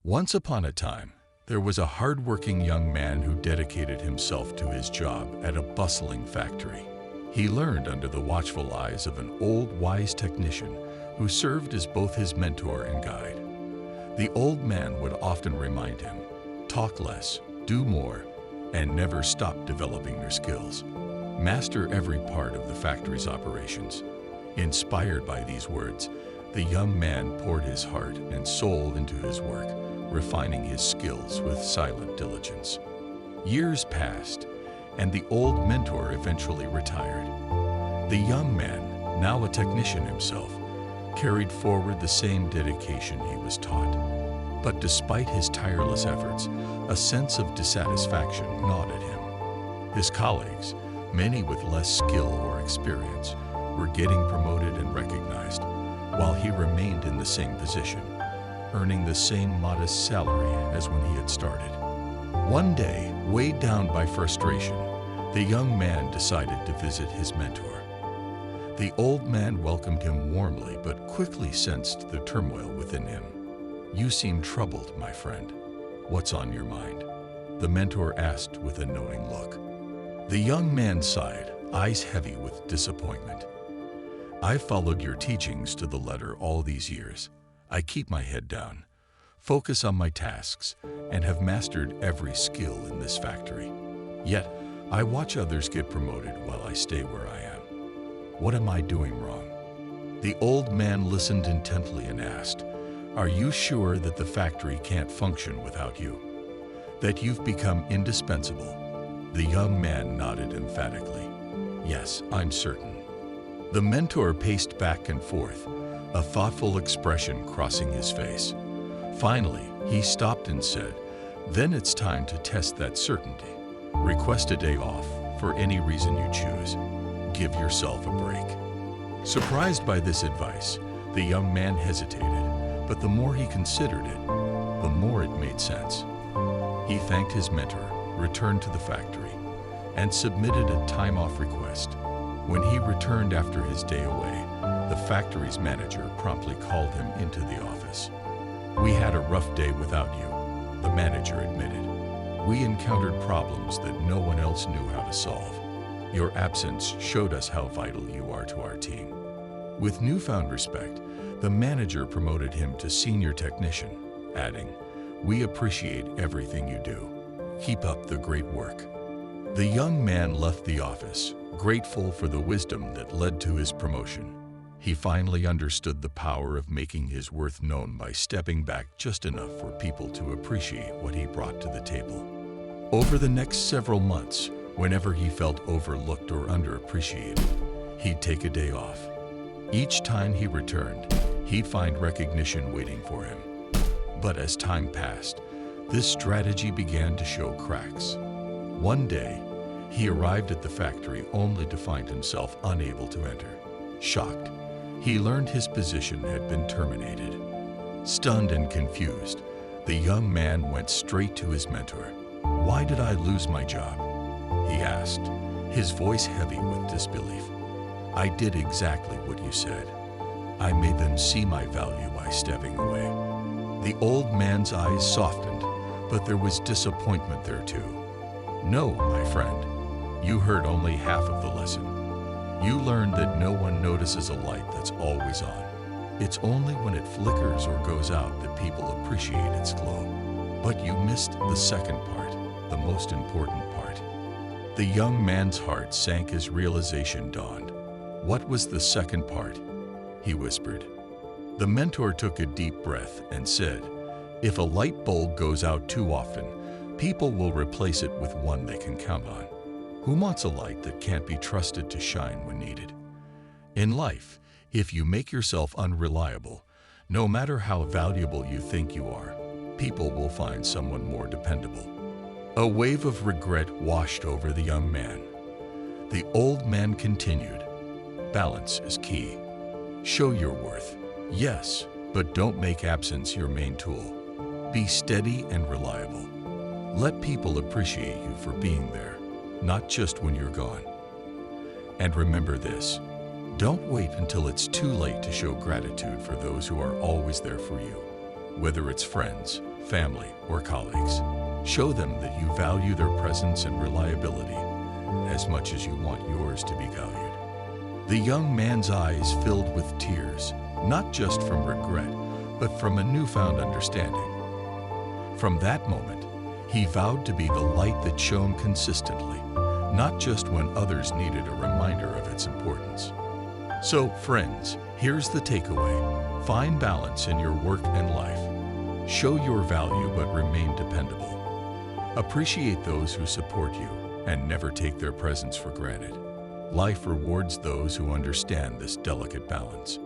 Once upon a time, there was a hard-working young man who dedicated himself to his job at a bustling factory. He learned under the watchful eyes of an old, wise technician who served as both his mentor and guide. The old man would often remind him, talk less, do more, and never stop developing your skills. Master every part of the factory's operations. Inspired by these words, the young man poured his heart and soul into his work, refining his skills with silent diligence. Years passed, and the old mentor eventually retired. The young man, now a technician himself, carried forward the same dedication he was taught. But despite his tireless efforts, a sense of dissatisfaction gnawed at him. His colleagues, many with less skill or experience, were getting promoted and recognized, while he remained in the same position, earning the same modest salary as when he had started. One day, weighed down by frustration, the young man decided to visit his mentor. The old man welcomed him warmly, but quickly sensed the turmoil within him. "You seem troubled, my friend. What's on your mind?" the mentor asked with a knowing look. The young man sighed, eyes heavy with disappointment. "I've followed your teachings to the letter all these years. I keep my head down, focus on my tasks, and have mastered every skill in this factory. Yet, I watch others get promoted while I stay where I am. What am I doing wrong?" The old man listened intently and asked, "Are you sure that the factory can't function without you? That you've become indispensable?" The young man nodded emphatically. "Yes, I'm certain." The mentor paced back and forth, a thoughtful expression crossing his face. Finally, he stopped and said, "Then it's time to test that certainty. Request a day off for any reason you choose. Give yourself a break." Surprised by this advice, the young man hesitated, but the more he considered it, the more it made sense. He thanked his mentor, returned to the factory, and submitted a time-off request. When he returned after his day away, the factory's manager promptly called him into the office. "We had a rough day without you," the manager admitted. "We encountered problems that no one else knew how to solve. Your absence showed us how vital you are to our team." With newfound respect, the manager promoted him to senior technician, adding, "We appreciate everything you do. Keep up the great work." The young man left the office, grateful for the wisdom that led to his promotion. He finally understood the power of making his worth known by stepping back just enough for people to appreciate what he brought to the table. Over the next several months, whenever he felt overlooked or underappreciated, he'd take a day off. Each time he returned, he'd find recognition waiting for him. But as time passed, this strategy began to show cracks. One day, he arrived at the factory only to find himself unable to enter. Shocked, he learned his position had been terminated. Stunned and confused, the young man went straight to his mentor. "Why did I lose my job?" he asked, his voice heavy with disbelief. "I did exactly what you said. I made them see my value by stepping away." The old man's eyes softened, but there was disappointment there too. "No, my friend, you heard only half of the lesson. You learned that no one notices a light that's always on. It's only when it flickers or goes out that people appreciate its glow. But you missed the second part, the most important part." The young man's heart sank as realization dawned. "What was the second part?" he whispered. The mentor took a deep breath and said, "If a light bulb goes out too often, people will replace it with one they can count on. Who wants a light that can't be trusted to shine when needed?" In life, if you make yourself unreliable, no matter how valuable you think you are, people will find someone more dependable. A wave of regret washed over the young man. The old man continued, "Balance is key. Show your worth, yes, but don't make absence your main tool. Be steady and reliable. Let people appreciate you for being there, not just when you're gone. And remember this, don't wait until it's too late to show gratitude for those who are always there for you, whether it's friends, family, or colleagues. Show them that you value their presence and reliability as much as you want yours to be valued. The young man's eyes filled with tears, not just from regret, but from a newfound understanding. From that moment, he vowed to be the light that shone consistently, not just when others needed a reminder of its importance. So, friends, here's the takeaway. Find balance in your work and life. Show your value but remain dependable. Appreciate those who support you and never take their presence for granted. Life rewards those who understand this delicate balance.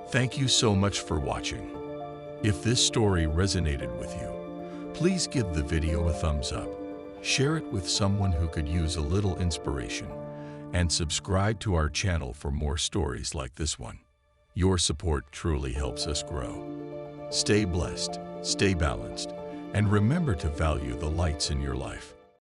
Thank you so much for watching. If this story resonated with you, please give the video a thumbs up, share it with someone who could use a little inspiration, and subscribe to our channel for more stories like this one. Your support truly helps us grow. Stay blessed, stay balanced, and remember to value the lights in your life.